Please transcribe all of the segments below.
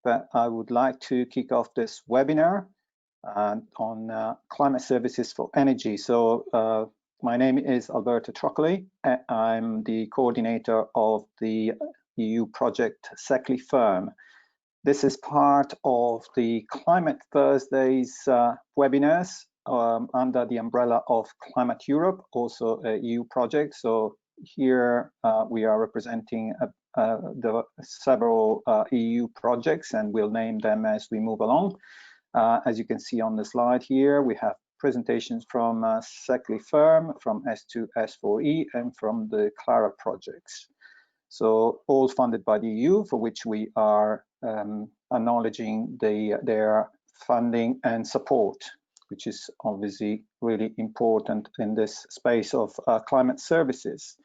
but I would like to kick off this webinar on climate services for energy. So my name is Alberto Troccoli. I'm the coordinator of the EU project SECLI-FIRM. This is part of the Climate Thursdays webinars under the umbrella of Climateurope, also a EU project. So here we are representing the several EU projects, and we'll name them as we move along. As you can see on the slide here, we have presentations from SECLI-FIRM, from S2, S4E, and from the Clara projects. So all funded by the EU, for which we are acknowledging their funding and support, which is obviously really important in this space of climate services.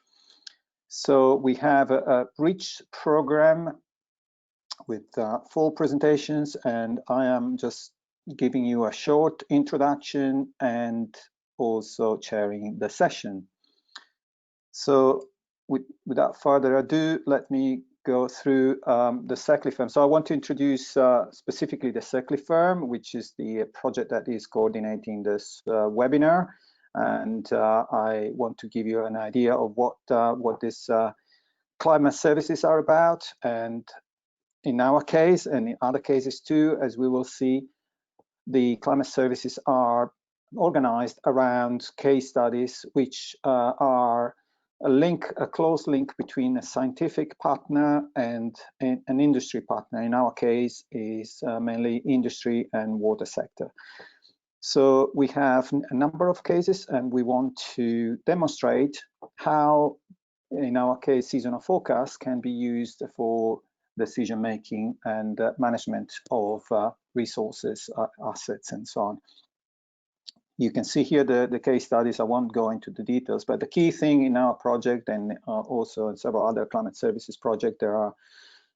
So we have a rich program with 4 presentations, and I am just giving you a short introduction and also chairing the session. So without further ado, let me go through the SECLI-FIRM. So I want to introduce specifically the SECLI-FIRM, which is the project that is coordinating this webinar. And I want to give you an idea of what this climate services are about. And in our case, and in other cases too, as we will see, the climate services are organized around case studies, which are a close link between a scientific partner and an industry partner. In our case is mainly industry and water sector. So we have a number of cases, and we want to demonstrate how, in our case, seasonal forecasts can be used for decision making and management of resources, assets, and so on. You can see here the case studies. I won't go into the details, but the key thing in our project, and also in several other climate services projects, there are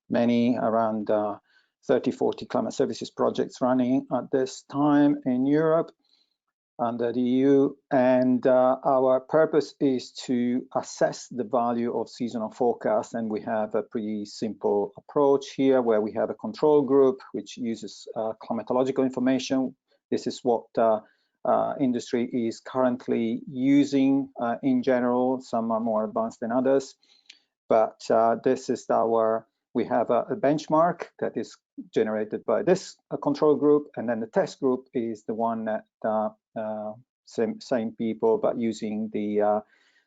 many, around 30, 40 climate services projects running at this time in Europe under the EU. And our purpose is to assess the value of seasonal forecasts. And we have a pretty simple approach here, where we have a control group which uses climatological information. This is what industry is currently using in general. Some are more advanced than others, but this is we have a benchmark that is generated by this control group, and then the test group is the one that same people, but using the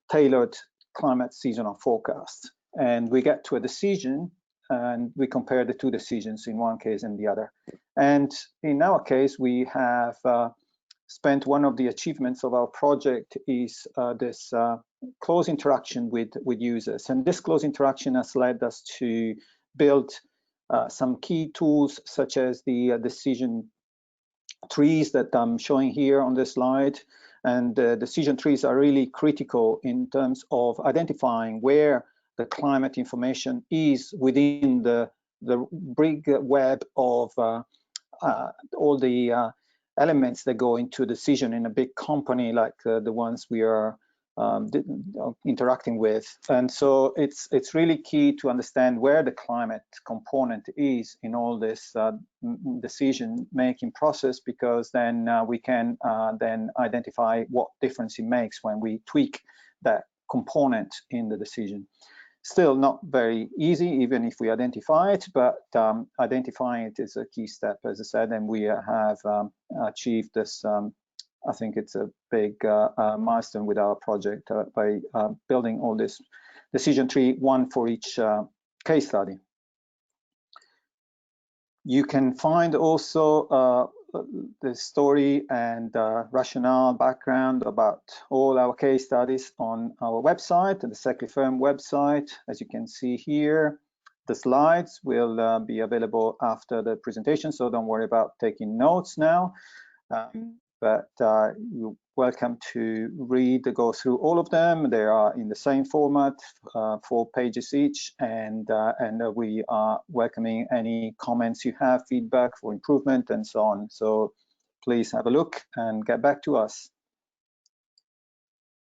tailored climate seasonal forecast. And we get to a decision, and we compare the 2 decisions in one case and the other. And in our case, we have spent one of the achievements of our project is this close interaction with users. And this close interaction has led us to build some key tools, such as the decision trees that I'm showing here on this slide. And the decision trees are really critical in terms of identifying where the climate information is within the big web of all the elements that go into decision in a big company like the ones we are interacting with. And so it's really key to understand where the climate component is in all this decision making process, because then we can then identify what difference it makes when we tweak that component in the decision. Still not very easy, even if we identify it, but identifying it is a key step, as I said, and we have achieved this. I think it's a big milestone with our project by building all this decision tree, one for each case study. You can find also the story and rationale background about all our case studies on our website, the SECLI-FIRM website. As you can see here, the slides will be available after the presentation, so don't worry about taking notes now. But you're welcome to go through all of them. They are in the same format, 4 pages each, and we are welcoming any comments you have, feedback for improvement, and so on. So please have a look and get back to us.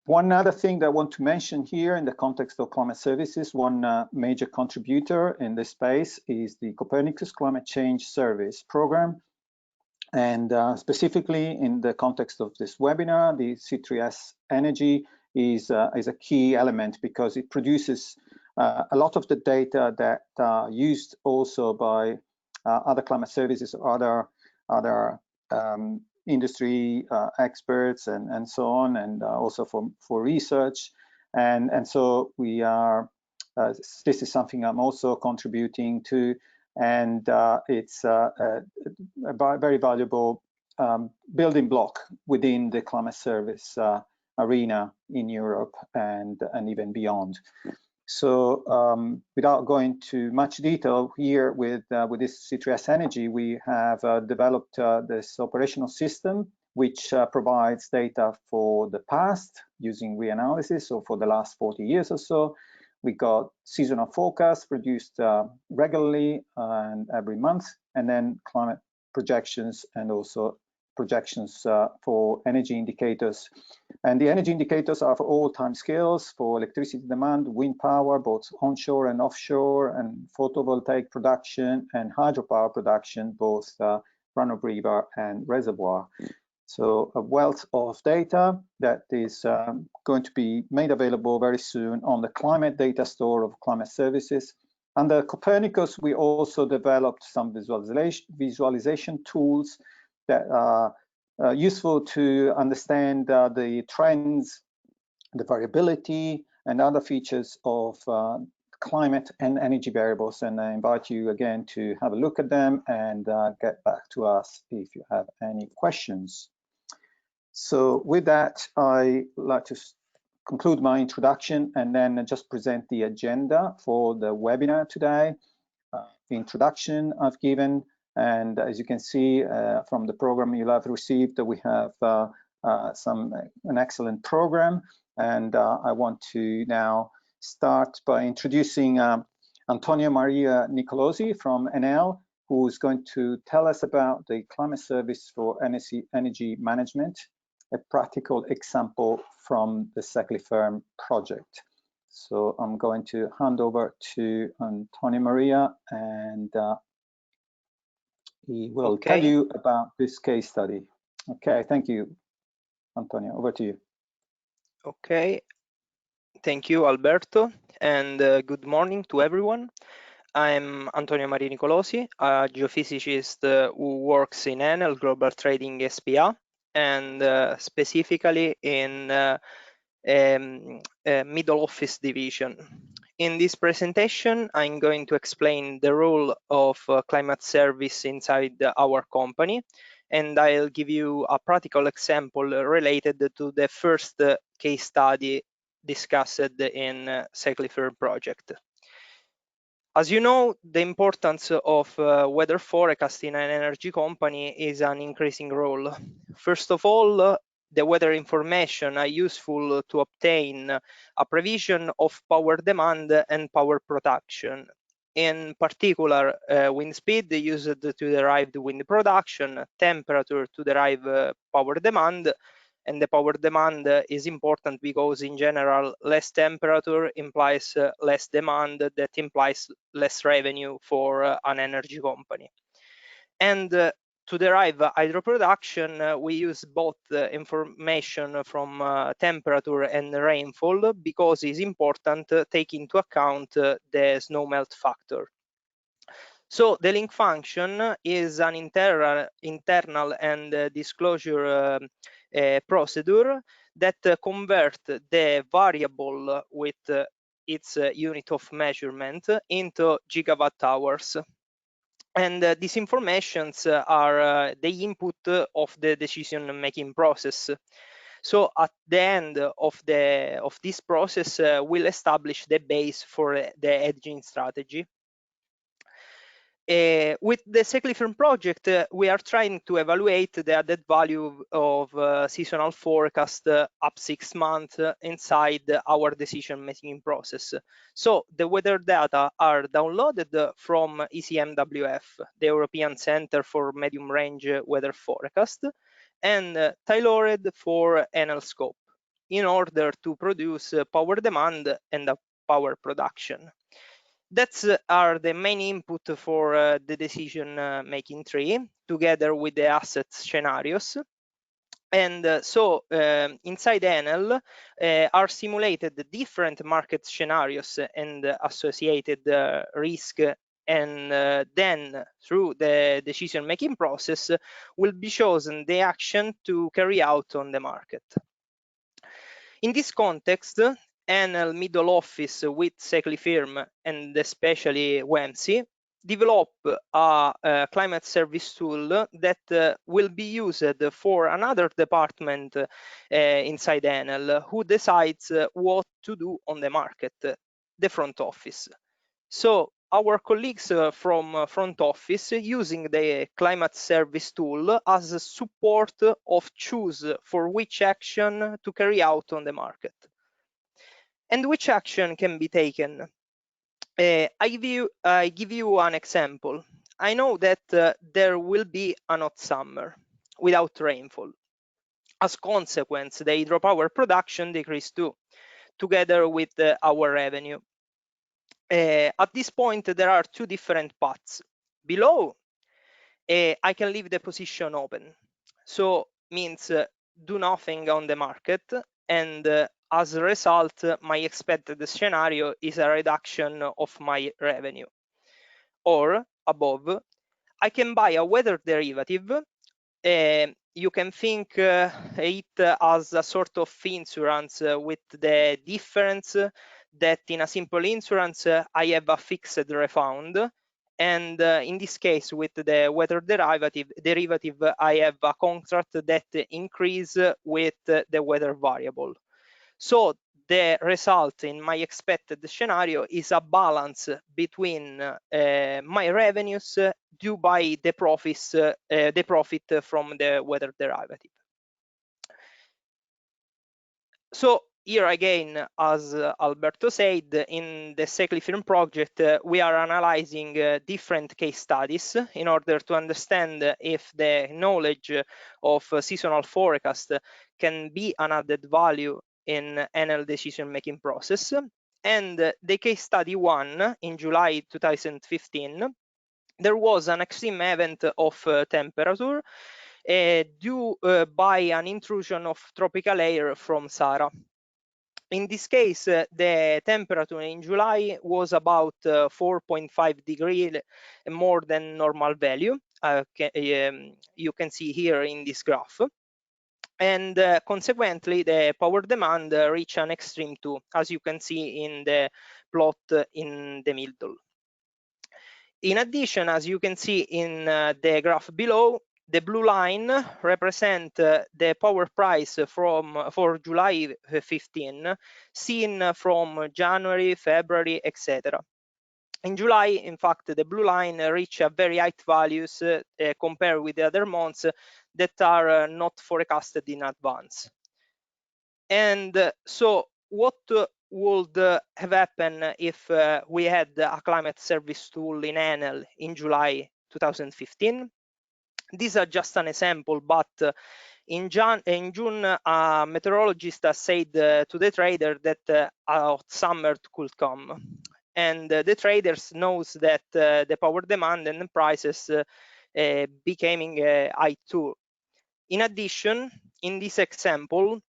One other thing that I want to mention here in the context of climate services, one major contributor in this space is the Copernicus Climate Change Service Program. And specifically in the context of this webinar, the C3S Energy is a key element because it produces a lot of the data that are used also by other climate services or other industry experts and so on, and also for research. And so we are, this is something I'm also contributing to, and it's a very valuable building block within the climate service arena in Europe and even beyond. So without going to much detail here with this C3S Energy, we have developed this operational system which provides data for the past using reanalysis, so for the last 40 years or so. We got seasonal forecasts produced regularly and every month, and then climate projections and also projections for energy indicators. And the energy indicators are for all time scales, for electricity demand, wind power, both onshore and offshore, and photovoltaic production and hydropower production, both run-of-river and reservoir. So a wealth of data that is going to be made available very soon on the climate data store of climate services. Under Copernicus, we also developed some visualization tools that are useful to understand the trends, the variability, and other features of climate and energy variables. And I invite you again to have a look at them and get back to us if you have any questions. So with that, I'd like to conclude my introduction and then just present the agenda for the webinar today. The introduction I've given, and as you can see from the program you'll have received, we have an excellent program. And I want to now start by introducing Antonio Maria Nicolosi from ENEL, who's going to tell us about the climate service for energy management, a practical example from the SECLI-FIRM project. So I'm going to hand over to Antonio Maria, and he will tell you about this case study. Okay, thank you, Antonio, over to you. Okay, thank you, Alberto, and good morning to everyone. I'm Antonio Maria Nicolosi, a geophysicist who works in ENEL Global Trading SPA, and specifically in middle office division. In this presentation, I'm going to explain the role of climate service inside our company, and I'll give you a practical example related to the first case study discussed in SECLI-FIRM project. As you know, the importance of weather forecast in an energy company is an increasing role. First of all, the weather information are useful to obtain a prevision of power demand and power production. In particular, wind speed used to derive the wind production, temperature to derive power demand, and the power demand is important because in general less temperature implies less demand, that implies less revenue for an energy company. And to derive hydro production, we use both information from temperature and rainfall because it's important to take into account the snow melt factor. So the link function is an internal and disclosure procedure that convert the variable with its unit of measurement into gigawatt hours. And these informations are the input of the decision-making process. So at the end of this process, we'll establish the base for the hedging strategy. With the SECLI-FIRM project, we are trying to evaluate the added value of seasonal forecast up 6 months inside our decision-making process. So the weather data are downloaded from ECMWF, the European Center for Medium Range Weather Forecast, and tailored for ENEL scope. in order to produce power demand and power production. That's are the main input for the decision making tree, together with the assets scenarios. And inside ENEL are simulated the different market scenarios and associated risk, and then through the decision-making process will be chosen the action to carry out on the market. In this context, ENEL middle office with SECLI-FIRM and especially WEMC develop a climate service tool that will be used for another department inside ENEL, who decides what to do on the market, the front office. So our colleagues from front office using the climate service tool as a support of choose for which action to carry out on the market. And which action can be taken? I give you an example. I know that there will be a hot summer without rainfall. As consequence, the hydropower production decreased too, together with our revenue. At this point, there are two different paths. Below, I can leave the position open. So means do nothing on the market, and as a result, my expected scenario is a reduction of my revenue. Or above, I can buy a weather derivative. You can think it as a sort of insurance with the difference that in a simple insurance, I have a fixed refund. And in this case, with the weather derivative, I have a contract that increase with the weather variable. So the result in my expected scenario is a balance between my revenues due by the profit from the weather derivative. So here again, as Alberto said, in the SECLI-FIRM project, we are analyzing different case studies in order to understand if the knowledge of seasonal forecast can be an added value in ENEL decision-making process. And the case study 1 in July 2015, there was an extreme event of temperature due by an intrusion of tropical air from Sahara. In this case, the temperature in July was about 4.5 degrees more than normal value. You can see here in this graph. And consequently, the power demand reached an extreme too, as you can see in the plot in the middle. In addition, as you can see in the graph below, the blue line represents the power price for July 15, seen from January, February, etc. In July, in fact, the blue line reached very high values compared with the other months that are not forecasted in advance. And so what would have happened if we had a climate service tool in ENEL in July 2015? These are just an example, but in June, a meteorologist said to the trader that a summer could come. And the traders knows that the power demand and the prices becoming high too. In addition, in this example,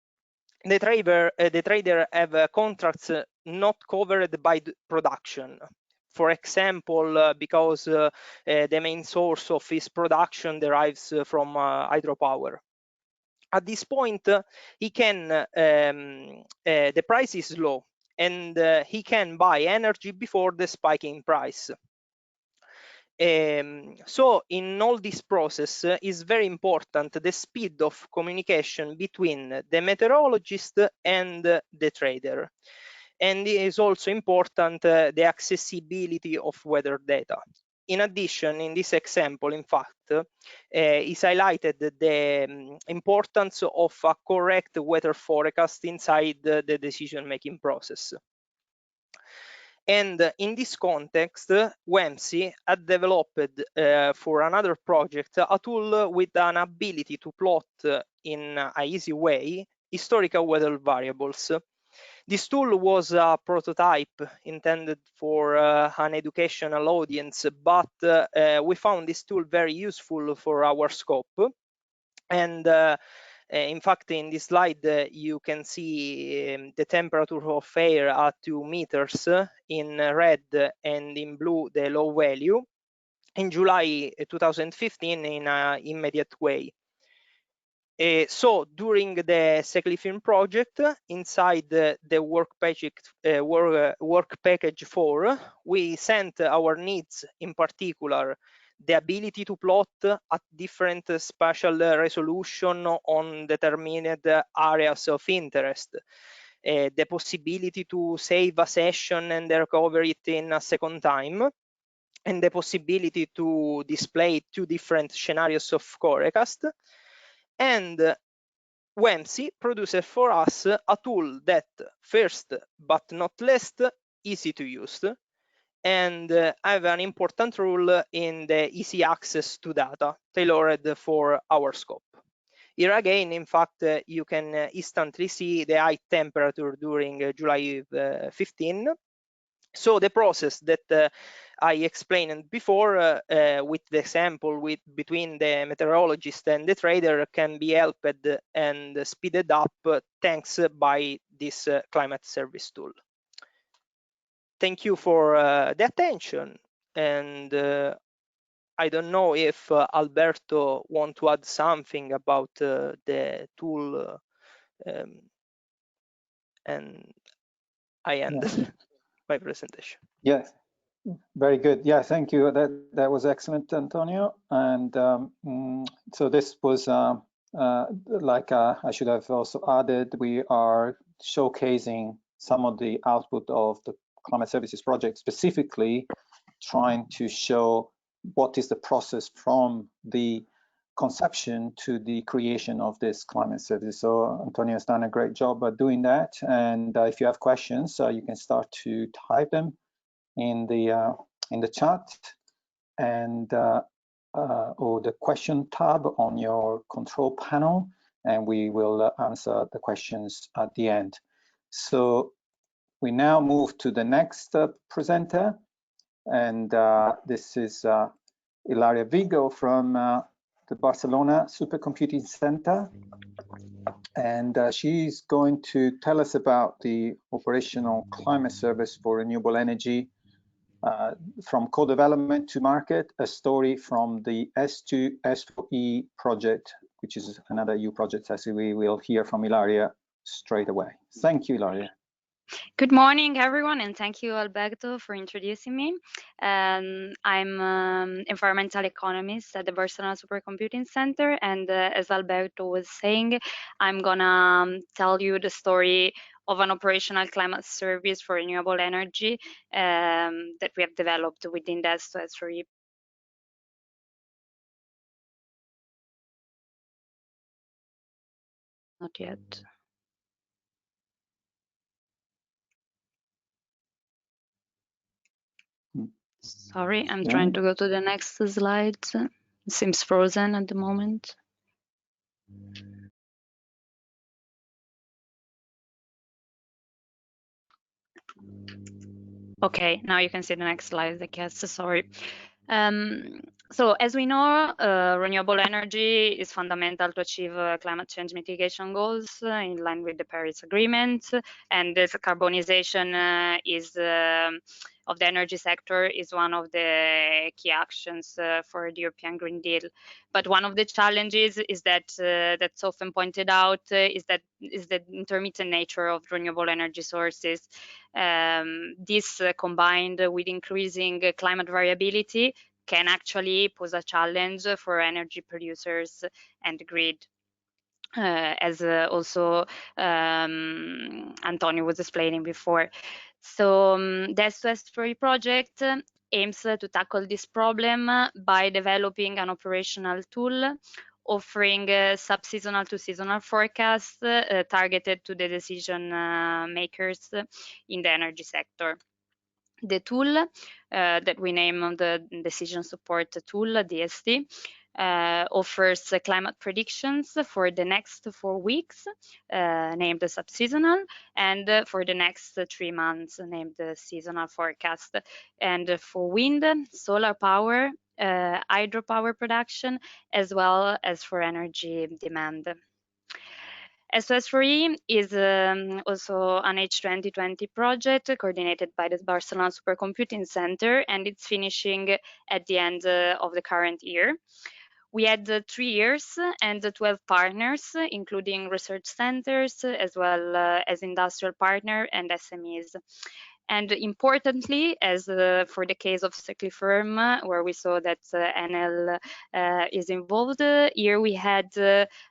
the trader have contracts not covered by the production. For example, because the main source of his production derives from hydropower. At this point, he can the price is low, and he can buy energy before the spiking price. So in all this process is very important the speed of communication between the meteorologist and the trader. And it is also important the accessibility of weather data. In addition, in this example, in fact, is highlighted the importance of a correct weather forecast inside the decision-making process. And in this context, WEMC had developed for another project a tool with an ability to plot in an easy way historical weather variables. This tool was a prototype intended for an educational audience, but we found this tool very useful for our scope. And in fact, in this slide, you can see the temperature of air at 2 meters in red, and in blue, the low value, in July 2015 in an immediate way. So during the SECLI-FIRM project, inside the work package 4, we sent our needs, in particular, the ability to plot at different spatial resolution on determined areas of interest, the possibility to save a session and recover it in a second time, and the possibility to display 2 different scenarios of forecast. And WEMC produces for us a tool that, first but not least, easy to use, and have an important role in the easy access to data tailored for our scope. Here again, in fact, you can instantly see the high temperature during July 15. So the process that I explained before with the example between the meteorologist and the trader can be helped and speeded up thanks by this climate service tool. Thank you for the attention, and I don't know if Alberto want to add something about the tool, and I end my presentation. Yes, very good. Yeah, thank you. That was excellent, Antonio. And so this was I should have also added, we are showcasing some of the output of the Climate Services project, specifically trying to show what is the process from the conception to the creation of this climate service. So Antonio has done a great job at doing that. And if you have questions, you can start to type them in the chat and or the question tab on your control panel, and we will answer the questions at the end. So we now move to the next presenter, and this is Ilaria Vigo from the Barcelona Supercomputing Center, and she's going to tell us about the operational climate service for renewable energy from co-development to market, a story from the S2S4E project, which is another EU project, as we will hear from Ilaria straight away. Thank you, Ilaria. Good morning, everyone, and thank you, Alberto, for introducing me. I'm an environmental economist at the Barcelona Supercomputing Center, and as Alberto was saying, I'm gonna tell you the story of an operational climate service for renewable energy that we have developed within the S2S4E. Not yet. Sorry, I'm trying to go to the next slide. It seems frozen at the moment. Okay, now you can see the next slide, I guess. Sorry. So as we know, renewable energy is fundamental to achieve climate change mitigation goals in line with the Paris Agreement, and this carbonization of the energy sector is one of the key actions for the European Green Deal. But one of the challenges is that that's often pointed out is the intermittent nature of renewable energy sources. This combined with increasing climate variability can actually pose a challenge for energy producers and the grid. As also Antonio was explaining before. So the S2S4E project aims to tackle this problem by developing an operational tool offering sub-seasonal to seasonal forecasts targeted to the decision makers in the energy sector. The tool that we name the Decision Support Tool, DST, offers climate predictions for the next 4 weeks, named the subseasonal, and for the next 3 months, named the seasonal forecast. And for wind, solar power, hydropower production, as well as for energy demand. SOS4E is also an H2020 project coordinated by the Barcelona Supercomputing Center, and it's finishing at the end of the current year. We had 3 years and 12 partners, including research centers, as well as industrial partners and SMEs. And importantly, as for the case of SECLI-FIRM, where we saw that ENEL is involved, here we had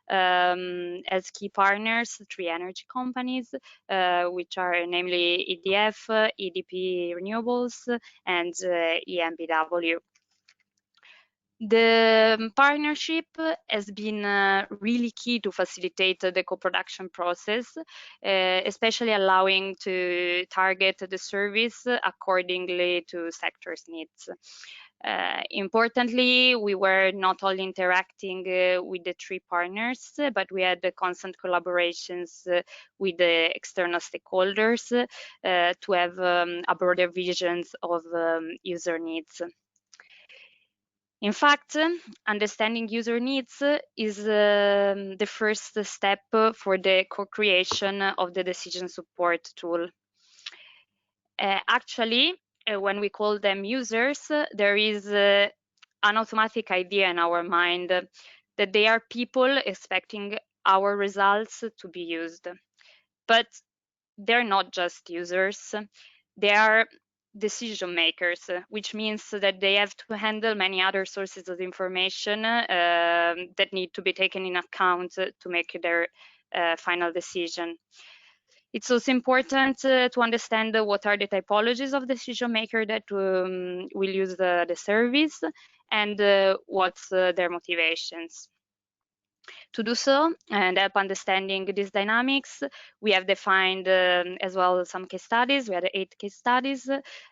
as key partners 3 energy companies, which are namely EDF, EDP Renewables, and ENBW. The partnership has been really key to facilitate the co-production process, especially allowing to target the service accordingly to sector's needs. Importantly, we were not only interacting with the 3 partners, but we had constant collaborations with the external stakeholders to have a broader vision of user needs. In fact, understanding user needs is the first step for the co-creation of the decision support tool. Actually, when we call them users, there is an automatic idea in our mind that they are people expecting our results to be used. But they're not just users, they are decision makers, which means that they have to handle many other sources of information that need to be taken in account to make their final decision. It's also important to understand what are the typologies of decision maker that will use the service and what's their motivations. To do so and help understanding these dynamics, we have defined as well some case studies. We had 8 case studies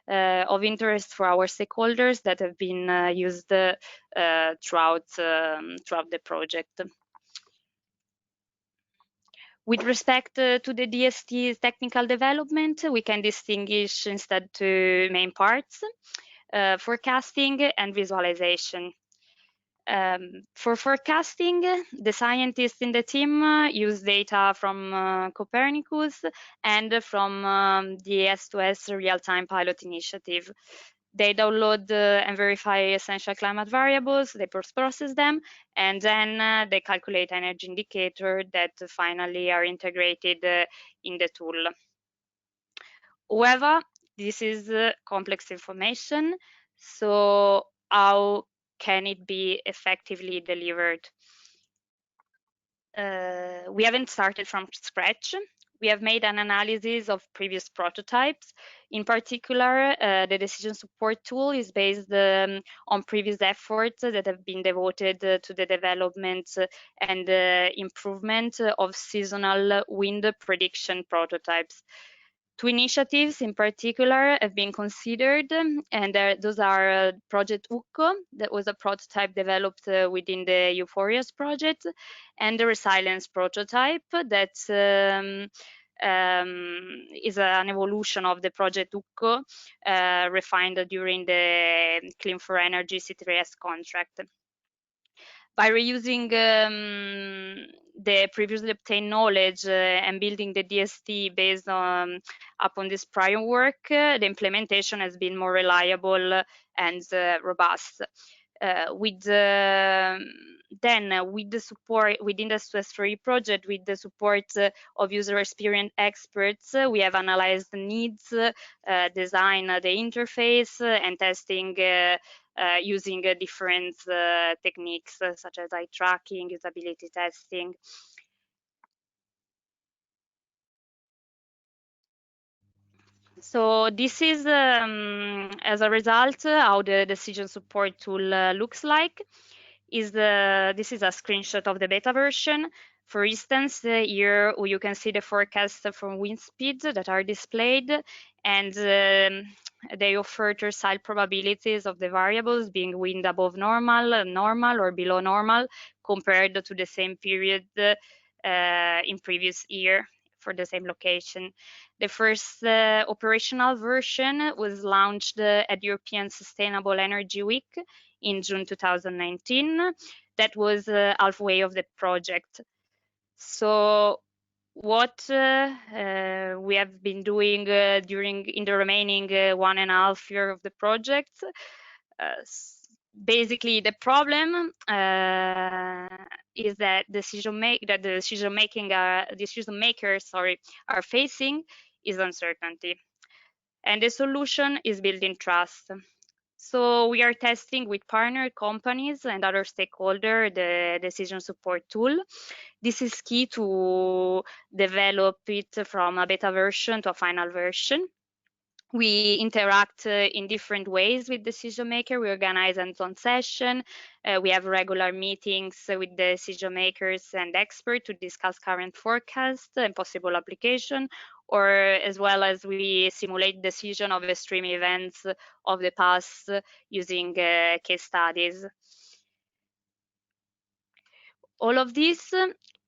of interest for our stakeholders that have been used throughout the project. With respect to the DST's technical development, we can distinguish instead 2 main parts, forecasting and visualization. For forecasting, the scientists in the team use data from Copernicus and from the S2S real-time pilot initiative. They download and verify essential climate variables, they post-process them, and then they calculate energy indicators that finally are integrated in the tool. However, this is complex information, so how can it be effectively delivered? We haven't started from scratch. We have made an analysis of previous prototypes. In particular, the decision support tool is based on previous efforts that have been devoted to the development and improvement of seasonal wind prediction prototypes. 2 initiatives in particular have been considered, and those are Project UCO, that was a prototype developed within the Euphorias project, and the Resilience prototype that is an evolution of the Project UCO refined during the Clean for Energy C3S contract. By reusing the previously obtained knowledge and building the DST based upon this prior work, the implementation has been more reliable and robust. With the support within the SOS4E project, with the support of user experience experts, we have analyzed the needs, designed the interface, and testing using different techniques such as eye tracking, usability testing. So this is, as a result, how the decision support tool looks like. This is a screenshot of the beta version. For instance, here you can see the forecasts from wind speeds that are displayed, and they offer tercile probabilities of the variables being wind above normal, normal, or below normal compared to the same period in previous year for the same location. The first operational version was launched at European Sustainable Energy Week in June 2019. That was halfway of the project. So what we have been doing in the remaining 1.5 years of the project, basically the problem is that the decision makers are facing is uncertainty, and the solution is building trust. So we are testing with partner companies and other stakeholders the decision support tool. This is key to develop it from a beta version to a final version. We interact in different ways with decision maker. We organize hands-on session. We have regular meetings with decision makers and experts to discuss current forecasts and possible application, or as well as we simulate decision of extreme events of the past using case studies. All of this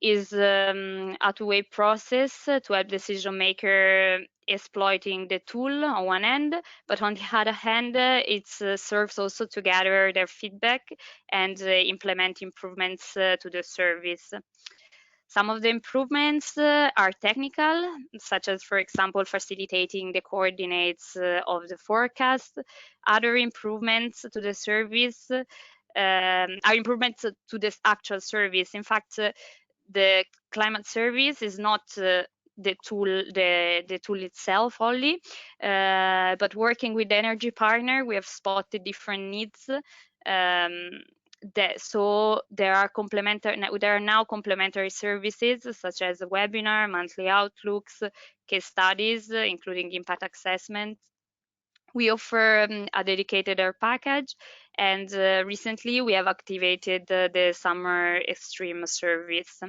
is a two-way process to help decision maker exploiting the tool on one end, but on the other hand, it serves also to gather their feedback and implement improvements to the service. Some of the improvements are technical, such as, for example, facilitating the coordinates of the forecast. Other improvements to the service are improvements to this actual service. In fact, the climate service is not the tool itself only, but working with the energy partner, we have spotted different needs. So there are now complementary services such as a webinar, monthly outlooks, case studies, including impact assessment. We offer a dedicated air package, and recently we have activated the summer extreme service.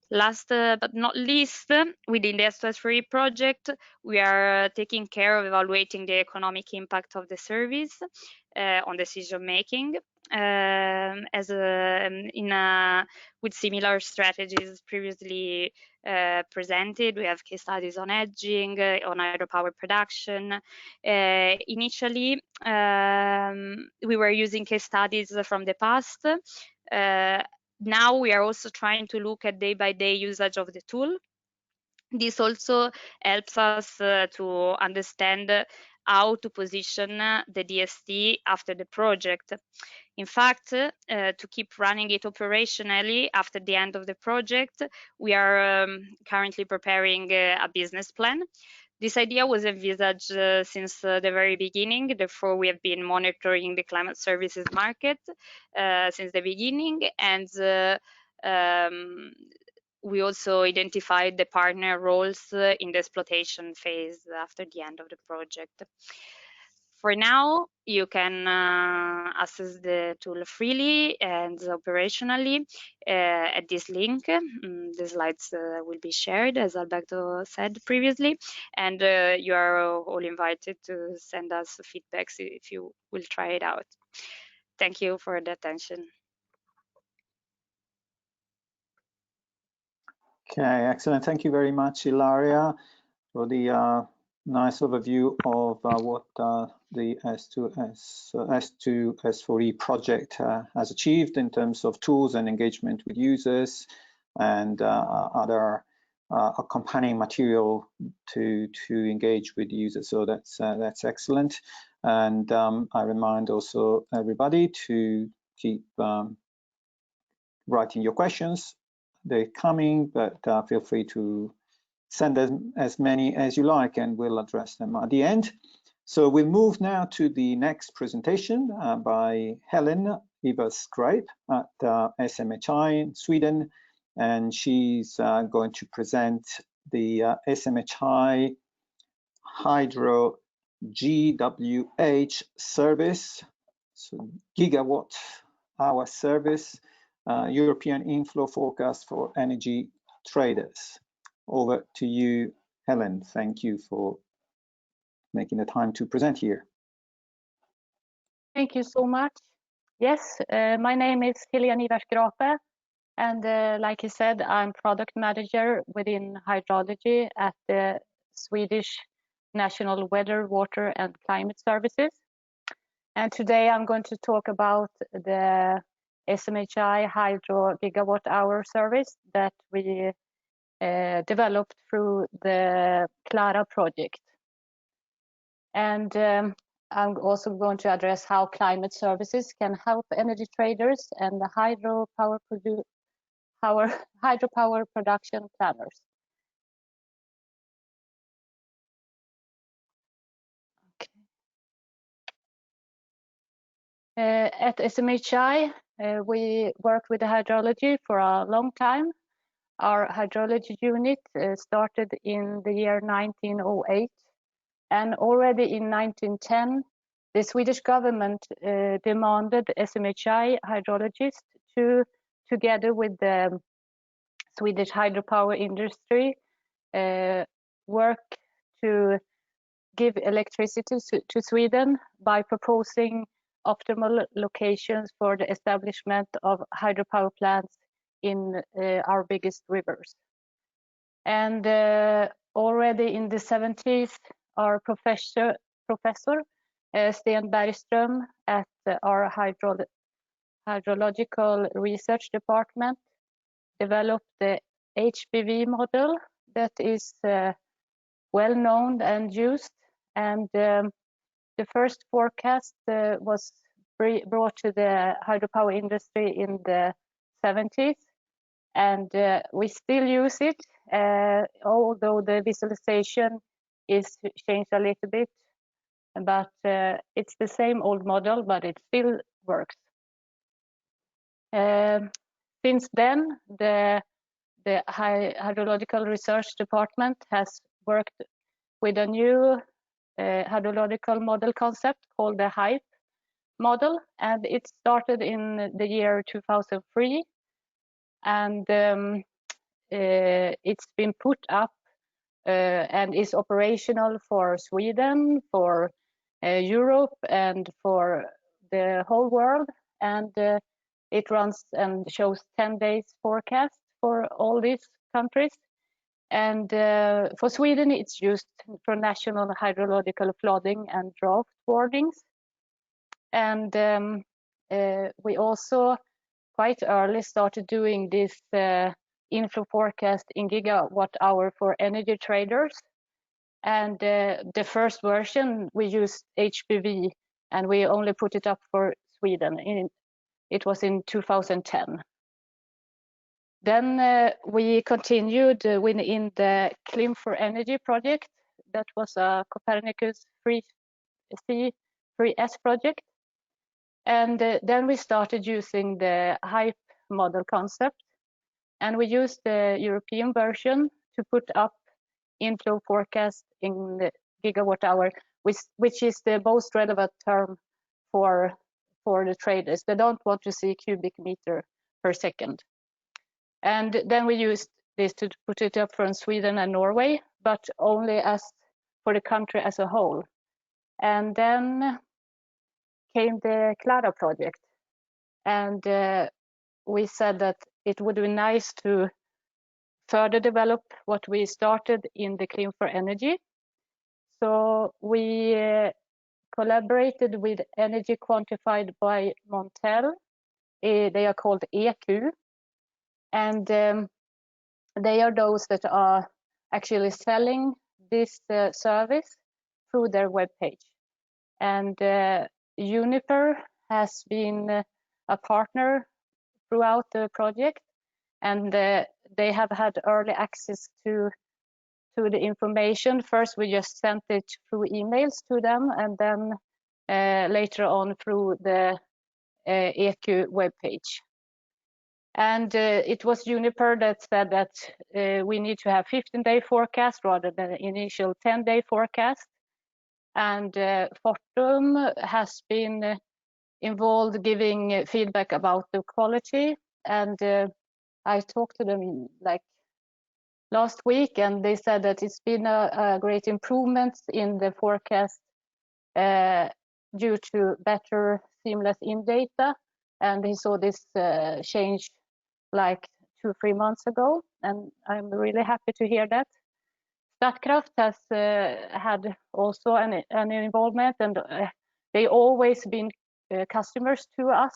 Last but not least, within the S2S3 project, we are taking care of evaluating the economic impact of the service on decision making, with similar strategies previously presented. We have case studies on hedging, on hydropower production. Initially, we were using case studies from the past. Now we are also trying to look at day-by-day usage of the tool. This also helps us to understand how to position the DST after the project. In fact, to keep running it operationally after the end of the project, we are currently preparing a business plan. This idea was envisaged since the very beginning. Therefore, we have been monitoring the climate services market since the beginning, and we also identified the partner roles in the exploitation phase after the end of the project. For now, you can access the tool freely and operationally at this link. The slides will be shared, as Alberto said previously, and you are all invited to send us feedbacks if you will try it out. Thank you for the attention. Okay, excellent. Thank you very much, Ilaria, for the nice overview of what the S2S4E project has achieved in terms of tools and engagement with users and other accompanying material to engage with users. So that's excellent. And I remind also everybody to keep writing your questions. They're coming, but feel free to send as many as you like, and we'll address them at the end. So we'll move now to the next presentation by Helen Iversgrave at SMHI in Sweden, and she's going to present the SMHI Hydro GWH service, so gigawatt hour service, European inflow forecast for energy traders. Over to you, Helen. Thank you for making the time to present here. Thank you so much. Yes, my name is Helene Iversgrape, and like you said, I'm product manager within hydrology at the Swedish National Weather, Water and Climate Services. And today I'm going to talk about the SMHI Hydro Gigawatt Hour service that we developed through the Clara project. And I'm also going to address how climate services can help energy traders and the hydropower production planners. Okay. At SMHI, we worked with the hydrology for a long time. Our hydrology unit started in the year 1908, and already in 1910, the Swedish government demanded SMHI hydrologists to, together with the Swedish hydropower industry, work to give electricity to Sweden by proposing optimal locations for the establishment of hydropower plants in our biggest rivers. And already in the 70s, our professor Sten Bergström at our hydrological research department developed the HPV model that is well known and used. And the first forecast was brought to the hydropower industry in the 70s. And we still use it, although the visualization is changed a little bit. But it's the same old model, but it still works. Since then, the hydrological research department has worked with a new hydrological model concept called the HYPE model, and it started in the year 2003. And it's been put up and is operational for Sweden, for Europe, and for the whole world. And it runs and shows 10 days forecast for all these countries. And for Sweden, it's used for national hydrological flooding and drought warnings. And we also quite early started doing this inflow forecast in gigawatt hour for energy traders. And the first version, we used HPV, and we only put it up for Sweden. It was in 2010. Then we continued within the Clim4Energy project. That was a Copernicus 3S project. And then we started using the HYPE model concept. And we used the European version to put up inflow forecast in the gigawatt hour, which is the most relevant term for the traders. They don't want to see cubic meter per second. And then we used this to put it up from Sweden and Norway, but only as for the country as a whole. And then came the Clara project. And we said that it would be nice to further develop what we started in the Clim4Energy. So we collaborated with Energy Quantified by Montel. They are called EQ. And they are those that are actually selling this service through their webpage. And Uniper has been a partner throughout the project, and they have had early access to the information. First, we just sent it through emails to them, and then later on through the EQ webpage. And it was Uniper that said that we need to have 15-day forecast rather than the initial 10-day forecast. And Fortum has been involved giving feedback about the quality. And I talked to them like last week, and they said that it's been a great improvement in the forecast due to better seamless in data, and he saw this change like 2-3 months ago, and I'm really happy to hear that. Statkraft has had also an involvement, and they always been customers to us,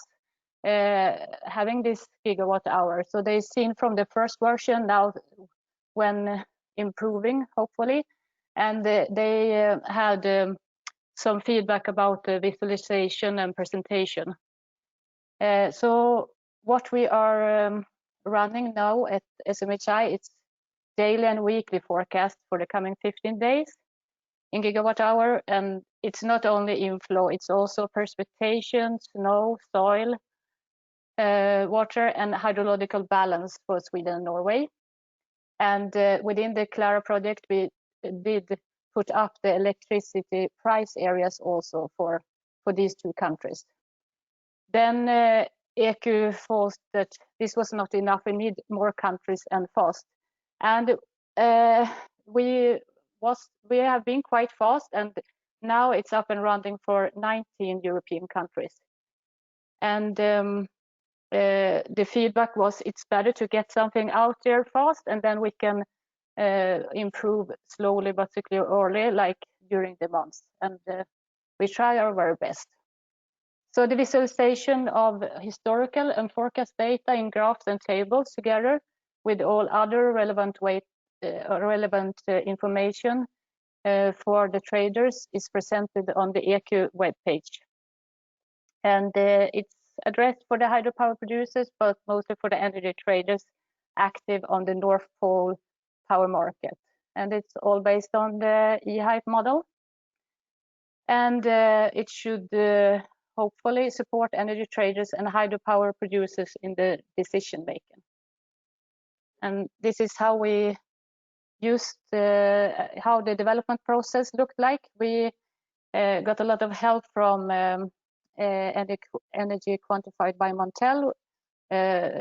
having this gigawatt hour. So they've seen from the first version now when improving, hopefully, and they had some feedback about the visualization and presentation. So what we are running now at SMHI, it's daily and weekly forecast for the coming 15 days in gigawatt hour, and it's not only inflow, it's also precipitation, snow, soil, water, and hydrological balance for Sweden and Norway. And within the Clara project, we did put up the electricity price areas also for these 2 countries. Then EQ thought that this was not enough, we need more countries and fast. And we have been quite fast, and now it's up and running for 19 European countries. And the feedback was it's better to get something out there fast, and then we can improve slowly but securely, like during the months. And we try our very best. So the visualization of historical and forecast data in graphs and tables together with all other relevant information for the traders is presented on the EQ webpage. And it's addressed for the hydropower producers, but mostly for the energy traders active on the North Pole power market. And it's all based on the EHYPE model. And it should hopefully support energy traders and hydropower producers in the decision making. And this is how we used how the development process looked like. We got a lot of help from Energy Quantified by Montel,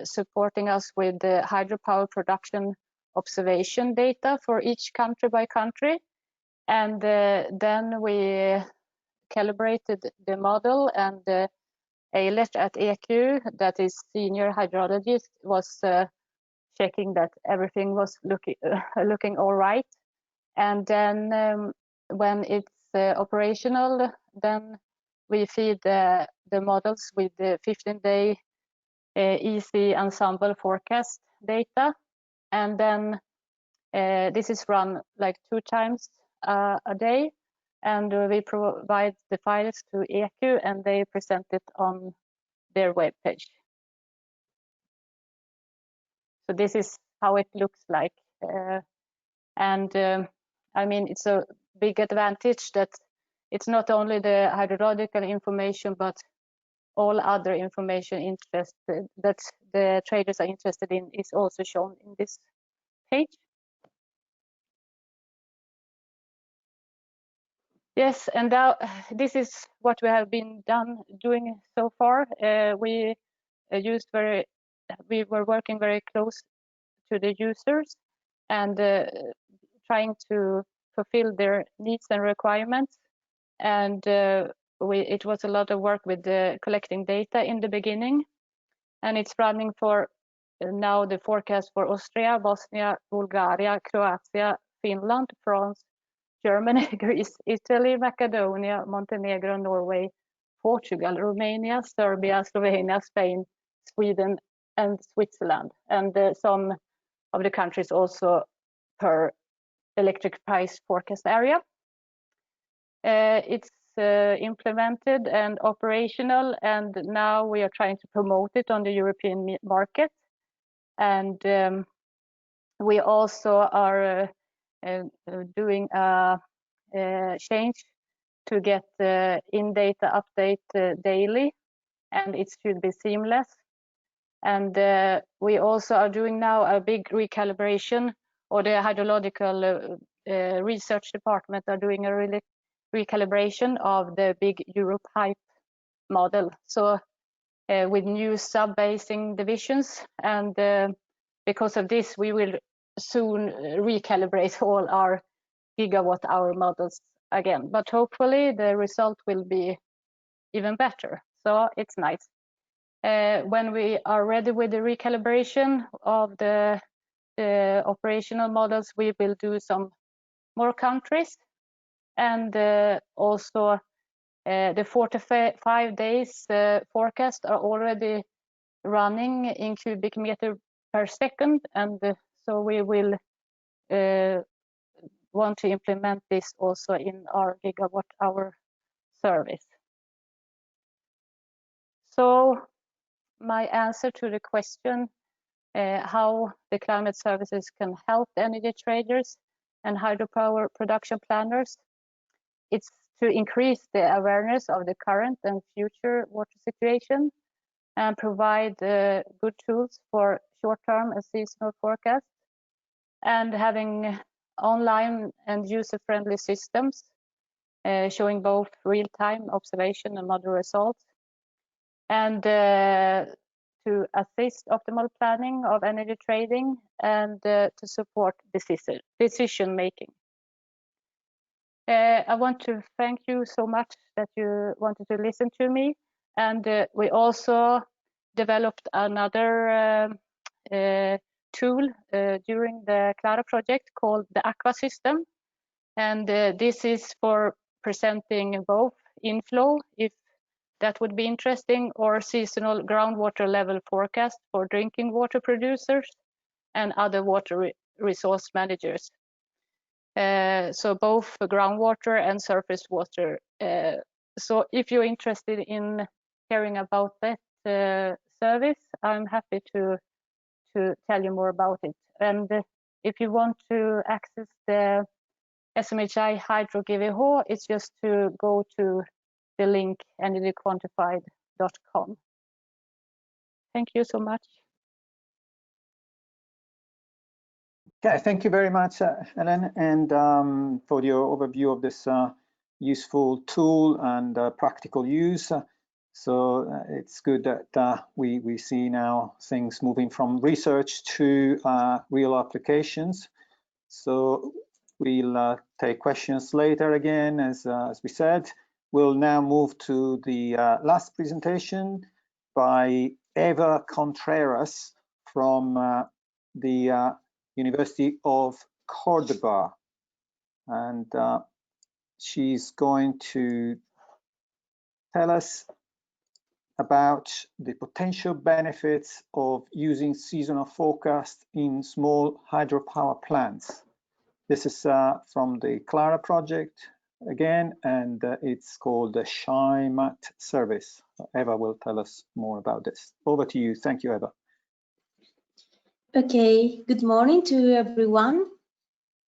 supporting us with the hydropower production observation data for each country by country. And then we calibrated the model, and Eilert at EQ, that is senior hydrologist, was checking that everything was looking all right. And then when it's operational, then we feed the models with the 15-day easy ensemble forecast data. And then this is run like 2 times a day. And we provide the files to EQ, and they present it on their webpage. So this is how it looks like. I mean, it's a big advantage that it's not only the hydrological information, but all other information that the traders are interested in is also shown in this page. Yes, and now this is what we have been doing so far. We were working very close to the users and trying to fulfill their needs and requirements. And it was a lot of work with collecting data in the beginning, and it's running for now the forecast for Austria, Bosnia, Bulgaria, Croatia, Finland, France, Germany, Greece, Italy, Macedonia, Montenegro, Norway, Portugal, Romania, Serbia, Slovenia, Spain, Sweden, and Switzerland, and some of the countries also per electric price forecast area. It's implemented and operational, and now we are trying to promote it on the European market. And we also are doing a change to get in-data update daily, and it should be seamless. And we also are doing now a big recalibration, or the hydrological research department are doing a really recalibration of the big EuropeHYPE model. So with new sub-basing divisions, and because of this, we will soon recalibrate all our gigawatt-hour models again. But hopefully the result will be even better. So it's nice. When we are ready with the recalibration of the operational models, we will do some more countries, and also the 45 days forecast are already running in cubic meter per second, and so we will want to implement this also in our gigawatt-hour service. So my answer to the question how the climate services can help the energy traders and hydropower production planners, it's to increase the awareness of the current and future water situation and provide good tools for short-term and seasonal forecasts, and having online and user-friendly systems showing both real-time observation and model results, and to assist optimal planning of energy trading and to support decision making. I want to thank you so much that you wanted to listen to me, and we also developed another tool during the Clara project called the Aqua system, and this is for presenting both inflow, if that would be interesting, or seasonal groundwater level forecast for drinking water producers and other water resource managers. So both groundwater and surface water. So if you're interested in hearing about that service, I'm happy to tell you more about it. And if you want to access the SMHI Hydro GWH, it's just to go to the link energyquantified.com. Thank you so much. Okay, thank you very much, Ellen, and for your overview of this useful tool and practical use. So it's good that we see now things moving from research to real applications. So we'll take questions later again, as we said. We'll now move to the last presentation by Eva Contreras from the University of Cordoba, and she's going to tell us about the potential benefits of using seasonal forecast in small hydropower plants. This is from the Clara project again, and it's called the SHIMAT service. Eva will tell us more about this. Over to you. Thank you, Eva. Okay, good morning to everyone,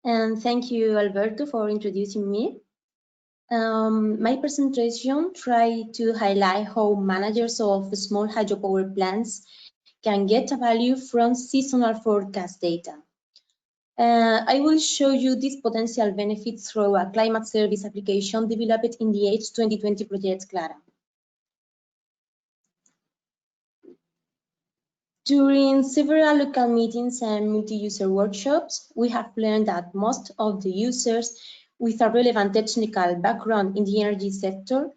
and thank you, Alberto, for introducing me. My presentation tried to highlight how managers of small hydropower plants can get a value from seasonal forecast data. I will show you these potential benefits through a climate service application developed in the H2020 project Clara. During several local meetings and multi-user workshops, we have learned that most of the users with a relevant technical background in the energy sector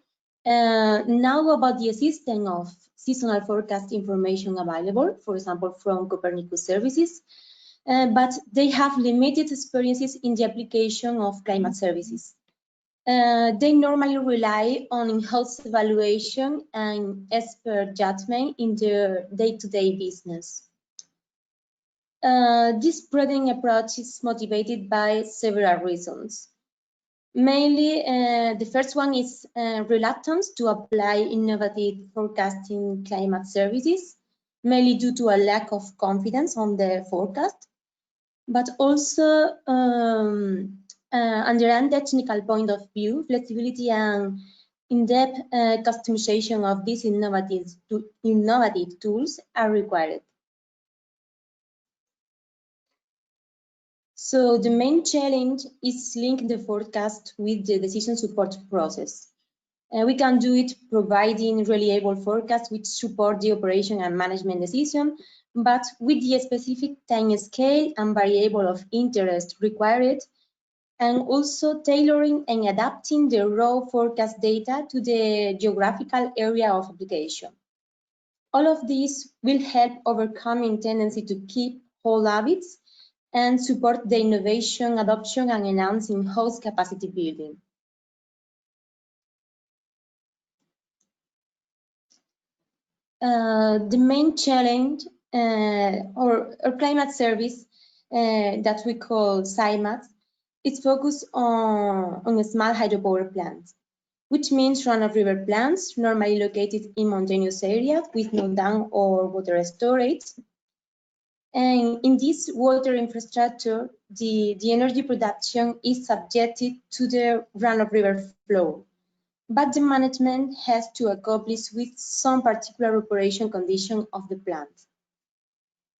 know about the existence of seasonal forecast information available, for example, from Copernicus services, but they have limited experiences in the application of climate services. They normally rely on in-house evaluation and expert judgment in their day-to-day business. This broadening approach is motivated by several reasons. Mainly, the first one is reluctance to apply innovative forecasting climate services, mainly due to a lack of confidence on the forecast, but also under a technical point of view, flexibility and in-depth customization of these innovative tools are required. So the main challenge is linking the forecast with the decision support process. We can do it providing reliable forecasts which support the operation and management decision, but with the specific time scale and variable of interest required, and also tailoring and adapting the raw forecast data to the geographical area of application. All of these will help overcoming tendency to keep old habits and support the innovation, adoption, and enhancing host capacity building. The main challenge or climate service that we call CIMAT is focused on small hydropower plants, which means run-of-river plants normally located in mountainous areas with no dam or water storage. And in this water infrastructure, the energy production is subjected to the run-of-river flow, but the management has to accomplish with some particular operation condition of the plant.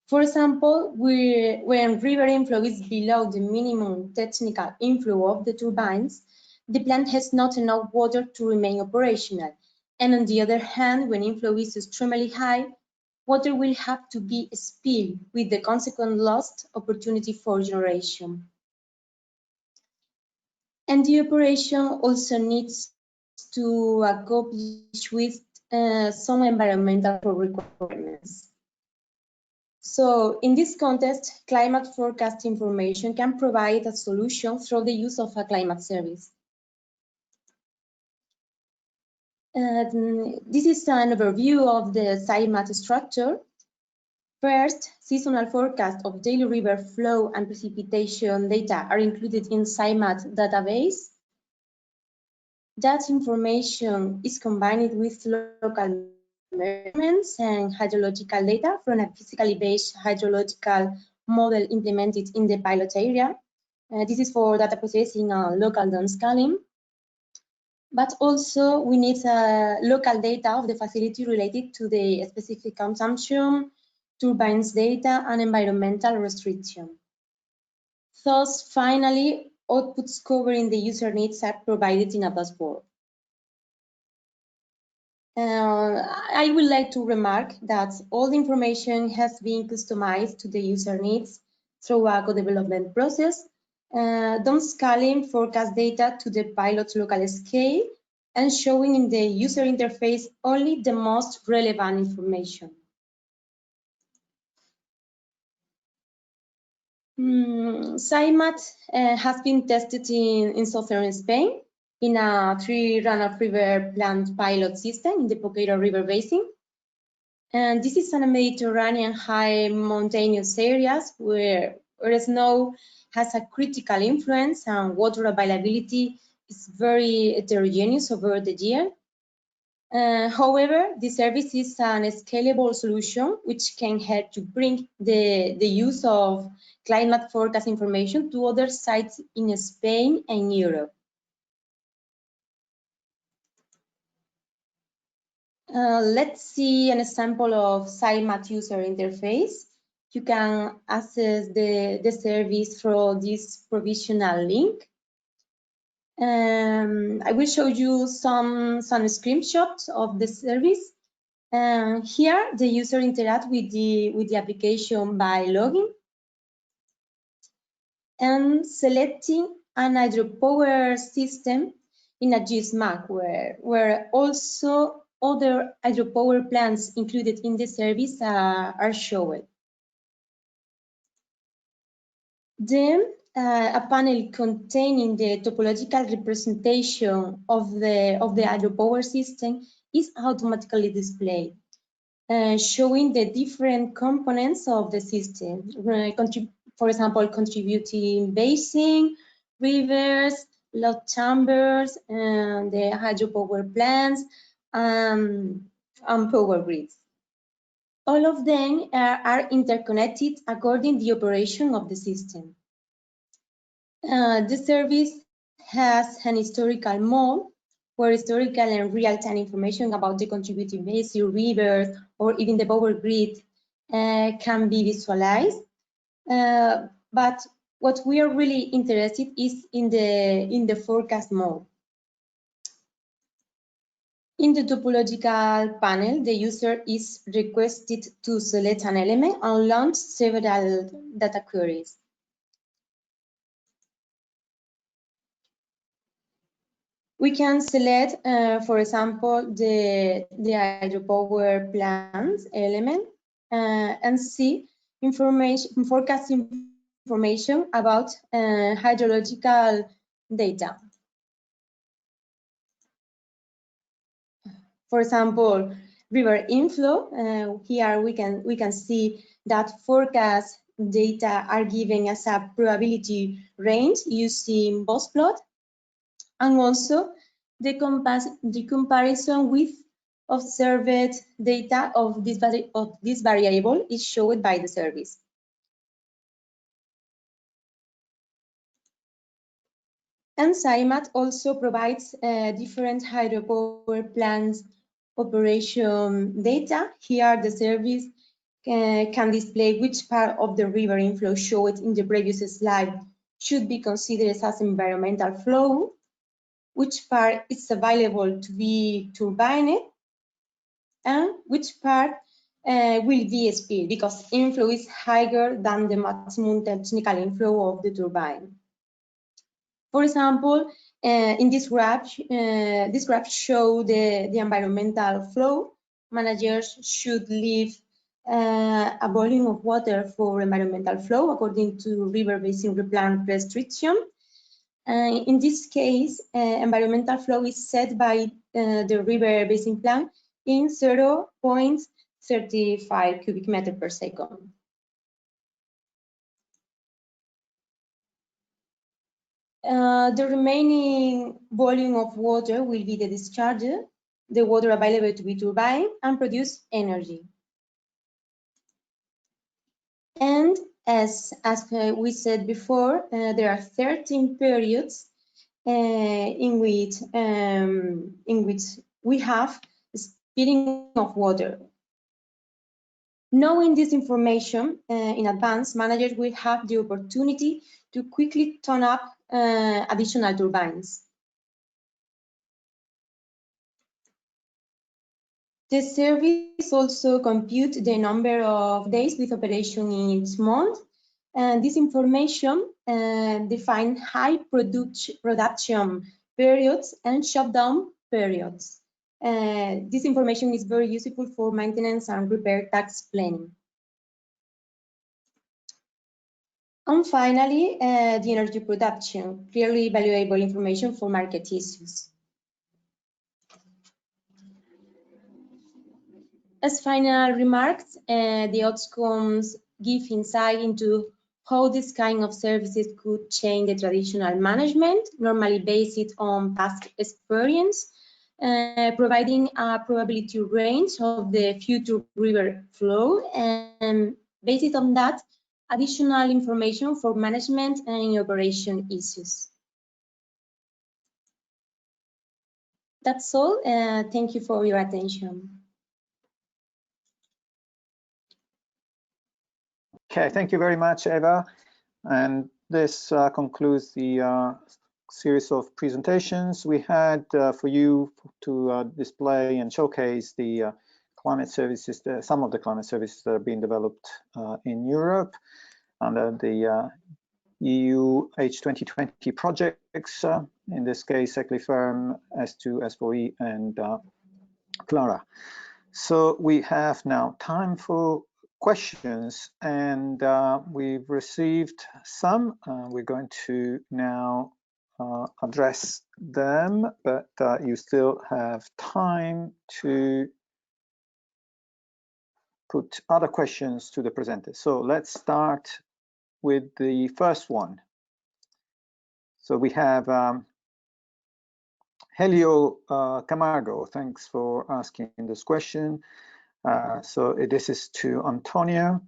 For example, when river inflow is below the minimum technical inflow of the turbines, the plant has not enough water to remain operational. And on the other hand, when inflow is extremely high, water will have to be spilled with the consequent lost opportunity for generation. And the operation also needs to accomplish with some environmental requirements. So in this context, climate forecast information can provide a solution through the use of a climate service. This is an overview of the CIMAT structure. First, seasonal forecast of daily river flow and precipitation data are included in CIMAT database. That information is combined with local measurements and hydrological data from a physically based hydrological model implemented in the pilot area. This is for data processing and local downscaling. But also we need local data of the facility related to the specific consumption, turbines data, and environmental restriction. Thus, finally, outputs covering the user needs are provided in a dashboard. I would like to remark that all the information has been customized to the user needs through a co-development process, downscaling forecast data to the pilot's local scale and showing in the user interface only the most relevant information. CIMAT has been tested in southern Spain in a 3 run-of-river plant pilot system in the Poqueiro River Basin. And this is in a Mediterranean high mountainous areas where snow has a critical influence and water availability is very heterogeneous over the year. However, the service is an scalable solution which can help to bring the use of climate forecast information to other sites in Spain and Europe. Let's see an example of CIMAT user interface. You can access the service through this provisional link. I will show you some screenshots of the service. Here, the user interacts with the application by logging and selecting an hydropower system in a GSMAC where also other hydropower plants included in the service are shown. Then a panel containing the topological representation of the hydropower system is automatically displayed, showing the different components of the system. For example, contributing basin, rivers, load chambers, and the hydropower plants, and power grids. All of them are interconnected according to the operation of the system. The service has an historical mode where historical and real-time information about the contributing basin, rivers, or even the power grid can be visualized. But what we are really interested is in the forecast mode. In the topological panel, the user is requested to select an element and launch several data queries. We can select, for example, the hydropower plants element and see forecast information about hydrological data. For example, river inflow. Here we can see that forecast data are given as a probability range using box plot, and also the comparison with observed data of this variable is shown by the service. And SciMat also provides different hydropower plants operation data. Here the service can display which part of the river inflow showed in the previous slide should be considered as environmental flow, which part is available to be turbined, and which part will be spilled because inflow is higher than the maximum technical inflow of the turbine. For example, in this graph shows the environmental flow. Managers should leave a volume of water for environmental flow according to river basin replant restriction. In this case, environmental flow is set by the river basin plan in 0.35 cubic meter per second. The remaining volume of water will be the discharge, the water available to be turbined and produce energy. And as we said before, there are 13 periods in which we have spilling of water. Knowing this information in advance, managers will have the opportunity to quickly turn up additional turbines. The service also computes the number of days with operation in each month, and this information defines high production periods and shutdown periods. This information is very useful for maintenance and repair task planning. And finally, the energy production, clearly valuable information for market issues. As final remarks, the outcomes give insight into how this kind of services could change the traditional management, normally based on past experience, providing a probability range of the future river flow, and based on that, additional information for management and operation issues. That's all. Thank you for your attention. Okay, thank you very much, Eva. And this concludes the series of presentations we had for you to display and showcase the climate services, some of the climate services that are being developed in Europe under the EU H2020 projects, in this case, SECLI-FIRM, S2, S4E, and Clara. So we have now time for questions, and we've received some. We're going to now address them, but you still have time to put other questions to the presenters. So let's start with the first one. So we have Helio Camargo. Thanks for asking this question. So this is to Antonio.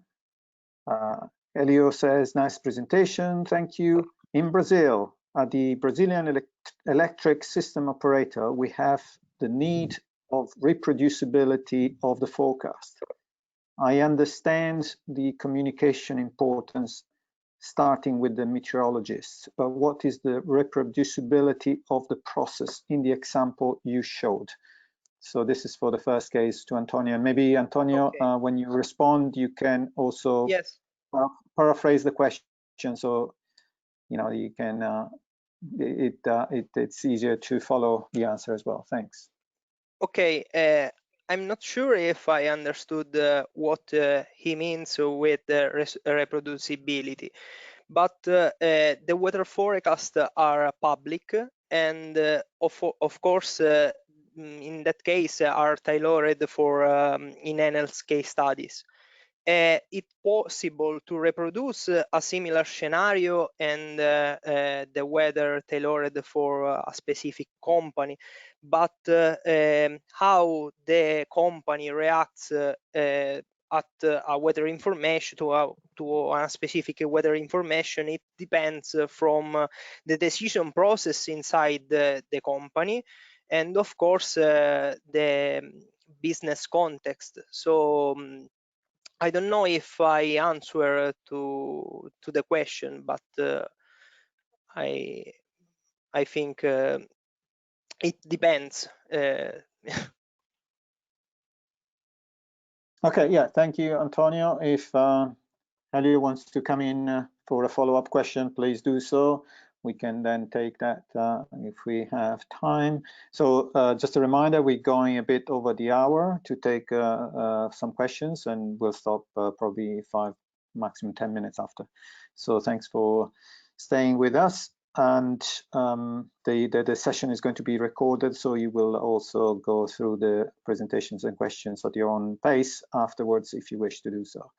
Helio says, nice presentation, thank you. In Brazil, at the Brazilian electric system operator, we have the need of reproducibility of the forecast. I understand the communication importance starting with the meteorologists, but what is the reproducibility of the process in the example you showed? So this is for the first case to Antonio. And maybe Antonio, Okay. when you respond, you can also Yes. paraphrase the question, so you can it's easier to follow the answer as well. Thanks. Okay. I'm not sure if I understood what he means with reproducibility, but the weather forecasts are public, and of course, in that case, are tailored for ENEL's case studies. It's possible to reproduce a similar scenario and the weather tailored for a specific company, but how the company reacts at a weather information to a specific weather information, it depends from the decision process inside the company, and of course the business context. So I don't know if I answer to the question, but I think it depends. Okay, yeah, thank you, Antonio. If Helio wants to come in for a follow-up question, please do so. We can then take that if we have time. So just a reminder, we're going a bit over the hour to take some questions, and we'll stop probably 5, maximum 10 minutes after. So thanks for staying with us. And the session is going to be recorded, so you will also go through the presentations and questions at your own pace afterwards if you wish to do so.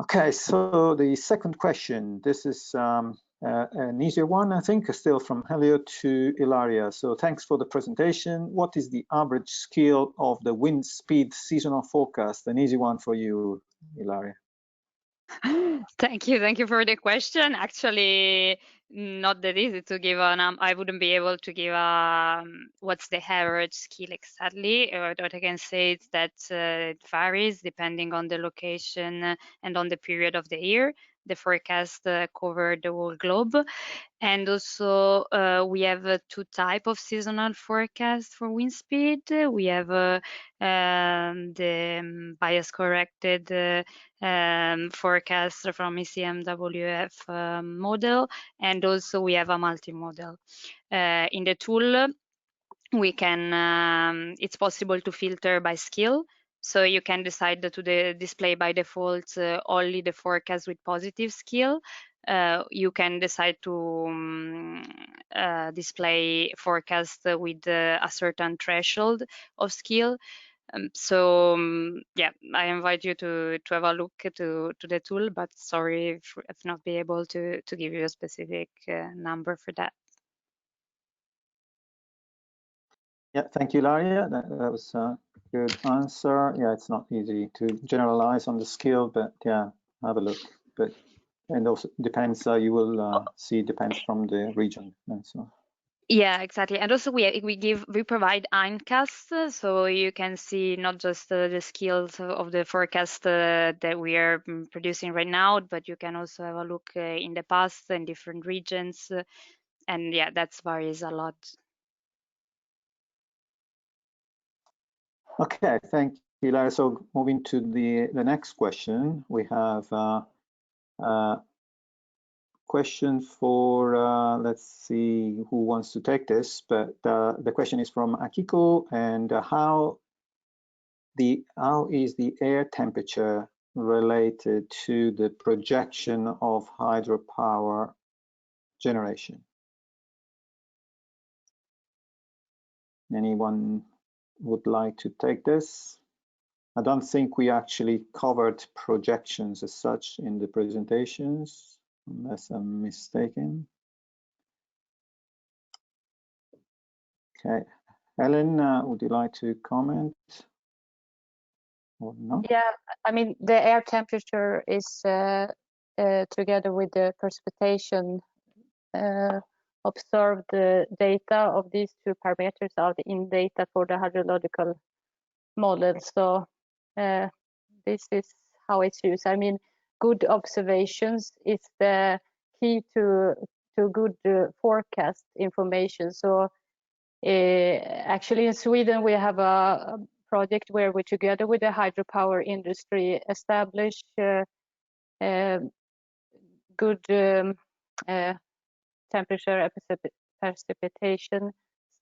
Okay, so the second question, this is an easier one, I think, still from Helio to Ilaria. So thanks for the presentation. What is the average scale of the wind speed seasonal forecast? An easy one for you, Ilaria. Thank you for the question. Actually, not that easy to give I wouldn't be able to give what's the average scale exactly. What I can say is that it varies depending on the location and on the period of the year. The forecast cover the whole globe. And also we have 2 types of seasonal forecast for wind speed. We have the bias corrected forecast from ECMWF model, and also we have a multi-model. In the tool, we can it's possible to filter by skill. So you can decide to display by default only the forecast with positive skill. You can decide to display forecast with a certain threshold of skill. Yeah, I invite you to have a look to the tool, but sorry if not be able to give you a specific number for that. Yeah, thank you, Ilaria. That was a good answer. Yeah, it's not easy to generalize on the skill, but yeah, have a look. But and also depends. You will see depends from the region and so. Yeah, exactly. And also we provide Eincast, so you can see not just the skills of the forecast that we are producing right now, but you can also have a look in the past in different regions, and yeah, that varies a lot. Okay, thank you, Lara. So moving to the next question, we have question for, let's see who wants to take this, but the question is from Akiko, and how is the air temperature related to the projection of hydropower generation? Anyone would like to take this? I don't think we actually covered projections as such in the presentations, unless I'm mistaken. Okay, Helen, would you like to comment or not? Yeah, I mean, the air temperature is together with the precipitation observed data of these 2 parameters are in data for the hydrological model. So this is how it's used. I mean, good observations is the key to good forecast information. So Actually, in Sweden, we have a project where we, together with the hydropower industry, establish good temperature precipitation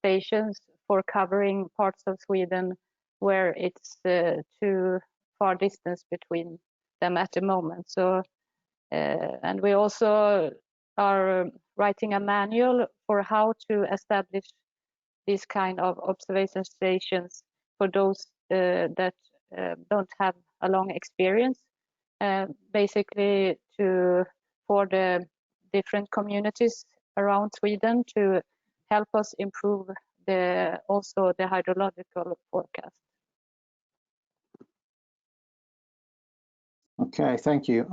stations for covering parts of Sweden where it's too far distance between them at the moment. So, and we also are writing a manual for how to establish these kind of observation stations for those that don't have a long experience, basically for the different communities around Sweden to help us improve also the hydrological forecast. Okay, thank you.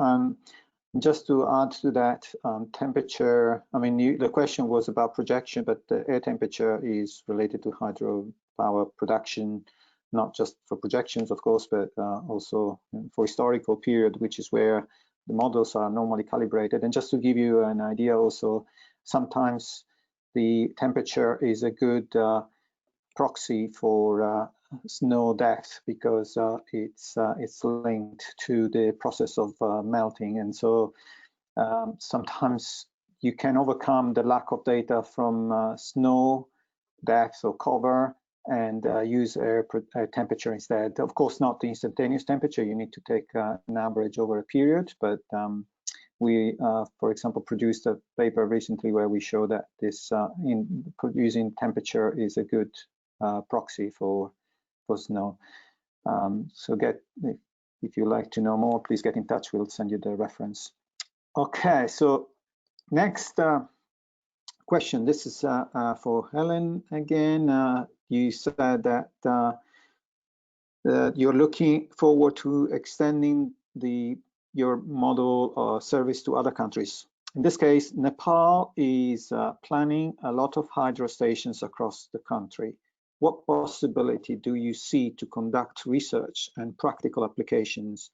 Just to add to that, temperature, I mean, the question was about projection, but the air temperature is related to hydropower production, not just for projections, of course, but also for historical period, which is where the models are normally calibrated. And just to give you an idea also, sometimes the temperature is a good proxy for snow depth, because it's linked to the process of melting, and so sometimes you can overcome the lack of data from snow depth or cover and use air temperature instead. Of course, not the instantaneous temperature. You need to take an average over a period, but we, for example, produced a paper recently where we show that this using temperature is a good proxy for snow. So if you like to know more, please get in touch. We'll send you the reference. Okay, so next question. This is for Helen again. You said that you're looking forward to extending your model service to other countries. In this case, Nepal is planning a lot of hydro stations across the country. What possibility do you see to conduct research and practical applications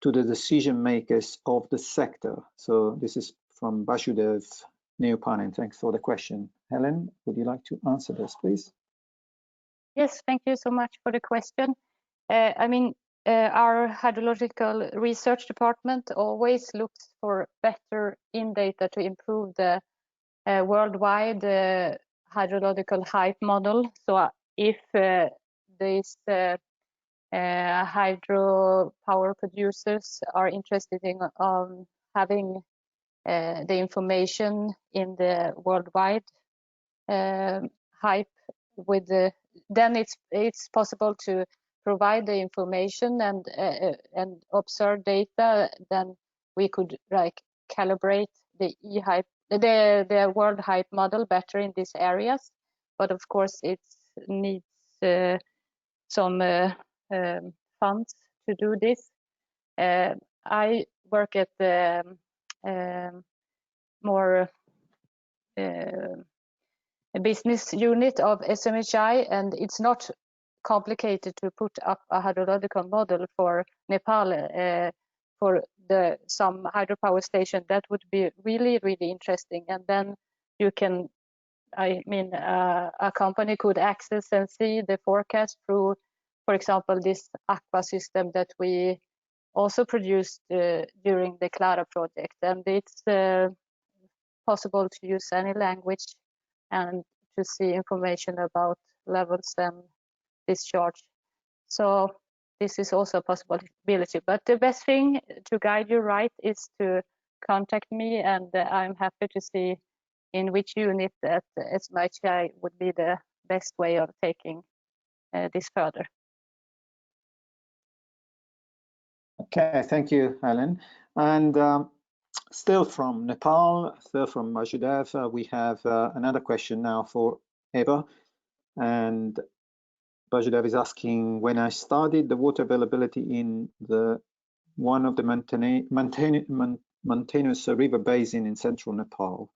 to the decision makers of the sector? So this is from Vasudev Neopanin. Thanks for the question. Helen, would you like to answer this, please? Yes, thank you so much for the question. I mean, our hydrological research department always looks for better in-data to improve the worldwide hydrological hype model. So if these hydropower producers are interested in having the information in the worldwide hype, then it's possible to provide the information and observe data. Then we could like calibrate the the world hype model better in these areas. But of course, it needs some funds to do this. I work at the more business unit of SMHI, and it's not complicated to put up a hydrological model for Nepal for some hydropower station. That would be really, really interesting. And then you can, I mean, a company could access and see the forecast through, for example, this aqua system that we also produced during the Clara project. And it's possible to use any language and to see information about levels and discharge. So this is also a possibility. But the best thing to guide you right is to contact me, and I'm happy to see in which unit at SMHI would be the best way of taking this further. Okay, thank you, Helen. And still from Nepal, still from Vasudev, we have another question now for Eva. And Vasudev is asking, when I studied the water availability in one of the mountainous river basin in central Nepal,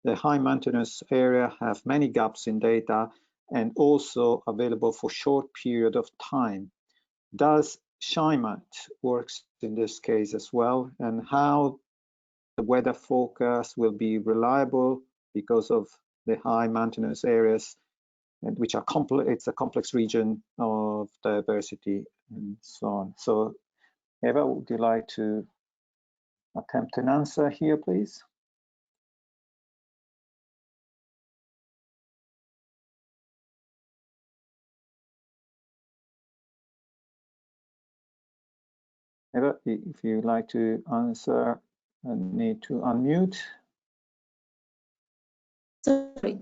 the high mountainous area have many gaps in data and also available for short period of time. Does SHIMAT works in this case as well, and how the weather forecast will be reliable because of the high mountainous areas which are complex. It's a complex region of diversity and so on. So Eva, would you like to attempt an answer here, please? Eva, if you'd like to answer, I need to unmute. Sorry.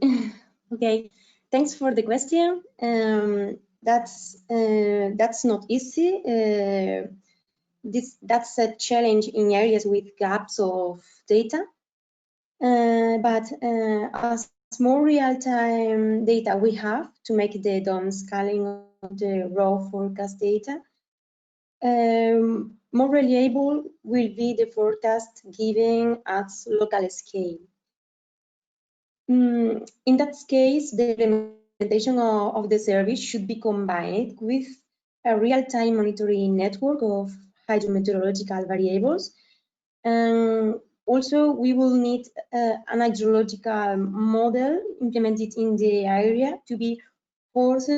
Okay, thanks for the question. That's not easy. That's a challenge in areas with gaps of data. But as more real-time data we have to make the down scaling of the raw forecast data, more reliable will be the forecast given at local scale. In that case, the implementation of the service should be combined with a real-time monitoring network of hydrometeorological variables. And also, we will need an hydrological model implemented in the area to be forced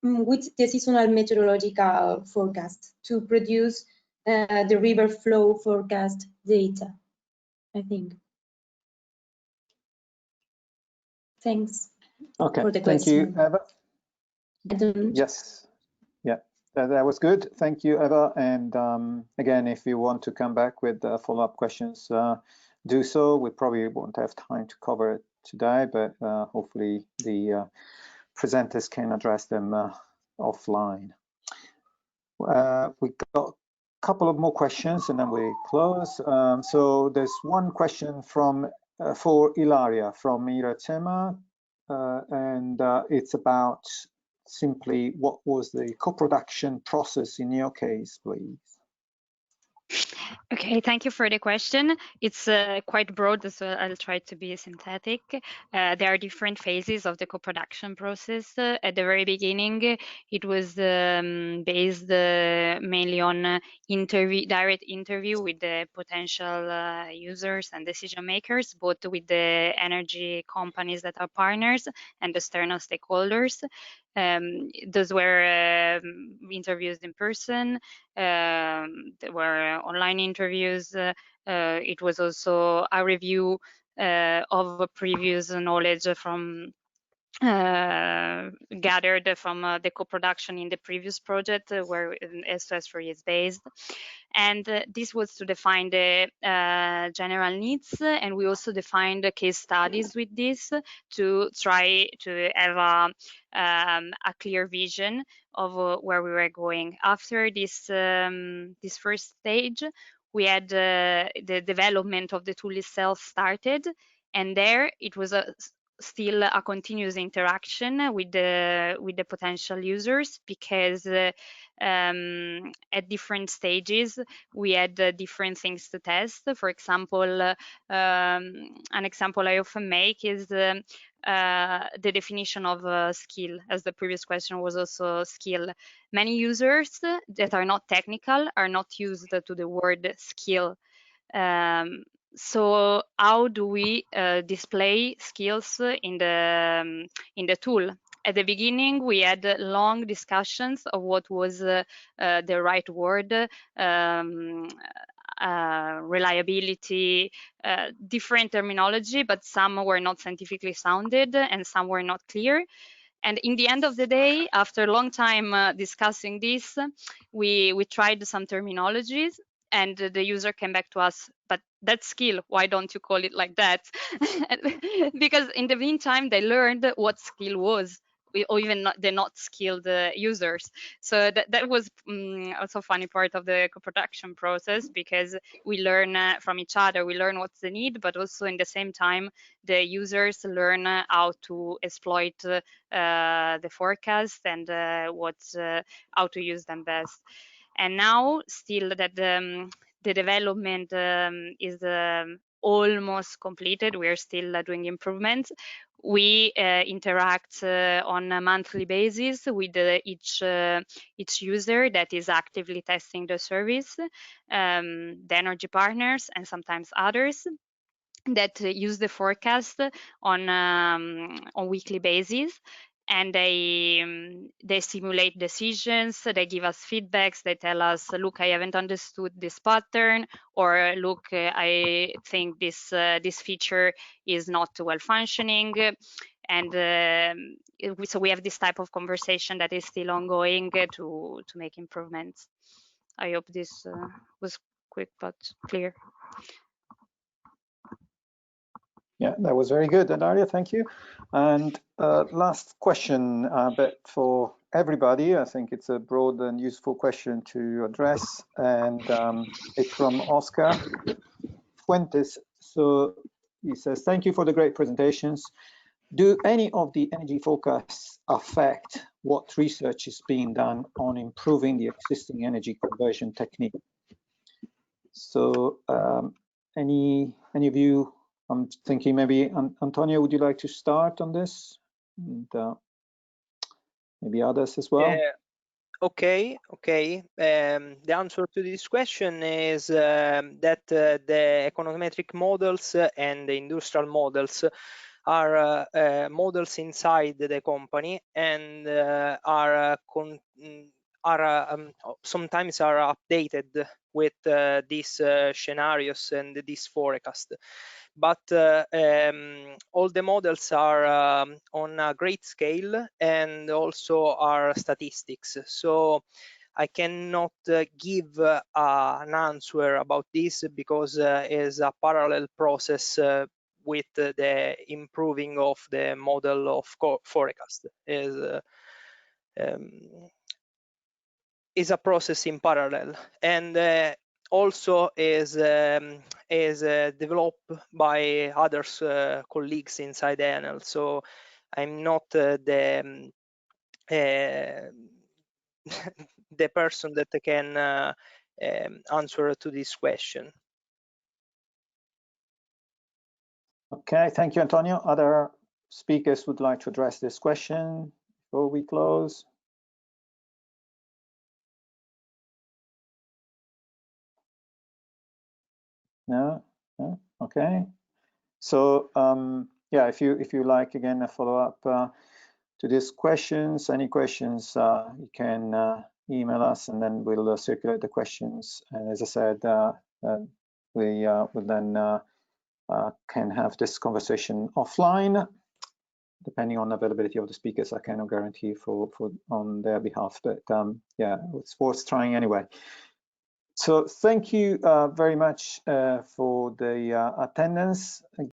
with the seasonal meteorological forecast to produce the river flow forecast data, I think. Thanks. Okay, for the thank you, Eva. Yes, yeah, that was good. Thank you, Eva. And again, if you want to come back with follow-up questions, do so. We probably won't have time to cover it today, but hopefully the presenters can address them offline. We got a couple of more questions and then we close. So there's one question from for Ilaria from Irachema, and it's about simply what was the co-production process in your case, please? Okay, thank you for the question. It's quite broad, so I'll try to be synthetic. There are different phases of the co-production process. At the very beginning, it was based mainly on direct interview with the potential users and decision makers, both with the energy companies that are partners and external stakeholders. Those were interviews in person. There were online interviews. It was also a review of previous knowledge from gathered from the co-production in the previous project where S2S3 is based. And this was to define the general needs, and we also defined case studies with this to try to have a clear vision of where we were going. After this this first stage, we had the development of the tool itself started, and there it was still a continuous interaction with the potential users, because at different stages we had different things to test. For example, an example I often make is the definition of skill, as the previous question was also skill. Many users that are not technical are not used to the word skill. So how do we display skills in the tool? At the beginning, we had long discussions of what was the right word, reliability, different terminology, but some were not scientifically sounded and some were not clear. And in the end of the day, after a long time discussing this, we tried some terminologies, and the user came back to us, but that skill, why don't you call it like that? Because in the meantime, they learned what skill was, or even the not skilled users. So that was also a funny part of the co-production process, because we learn from each other, we learn what's the need, but also in the same time, the users learn how to exploit the forecast and how to use them best. And now, still that the development is almost completed, we are still doing improvements. We interact on a monthly basis with each user that is actively testing the service, the energy partners, and sometimes others. that use the forecast on weekly basis, and they simulate decisions. They give us feedbacks. They tell us, look, I haven't understood this pattern, or look, I think this feature is not well functioning. And so we have this type of conversation that is still ongoing to make improvements. I hope this was quick but clear. Yeah, that was very good, Daria, thank you. And last question, but for everybody, I think it's a broad and useful question to address, and it's from Oscar Fuentes. So he says, thank you for the great presentations. Do any of the energy forecasts affect what research is being done on improving the existing energy conversion technique? So any of you, I'm thinking maybe Antonio, would you like to start on this? And maybe others as well? Okay. The answer to this question is that the econometric models and the industrial models are models inside the company, and sometimes are updated with these scenarios and this forecast. But all the models are on a great scale and also are statistics. So I cannot give an answer about this because it's a parallel process with the improving of the model of forecast. Is a process in parallel, and also is developed by others colleagues inside ENEL. So I'm not the the person that can answer to this question. Okay, thank you, Antonio. Other speakers would like to address this question before we close? No? No? Okay. So yeah, if you like, again, a follow-up to these questions, any questions, you can email us, and then we'll circulate the questions. And as I said, we will then can have this conversation offline, depending on the availability of the speakers. I cannot guarantee for on their behalf, but yeah, it's worth trying anyway. So thank you very much for the attendance.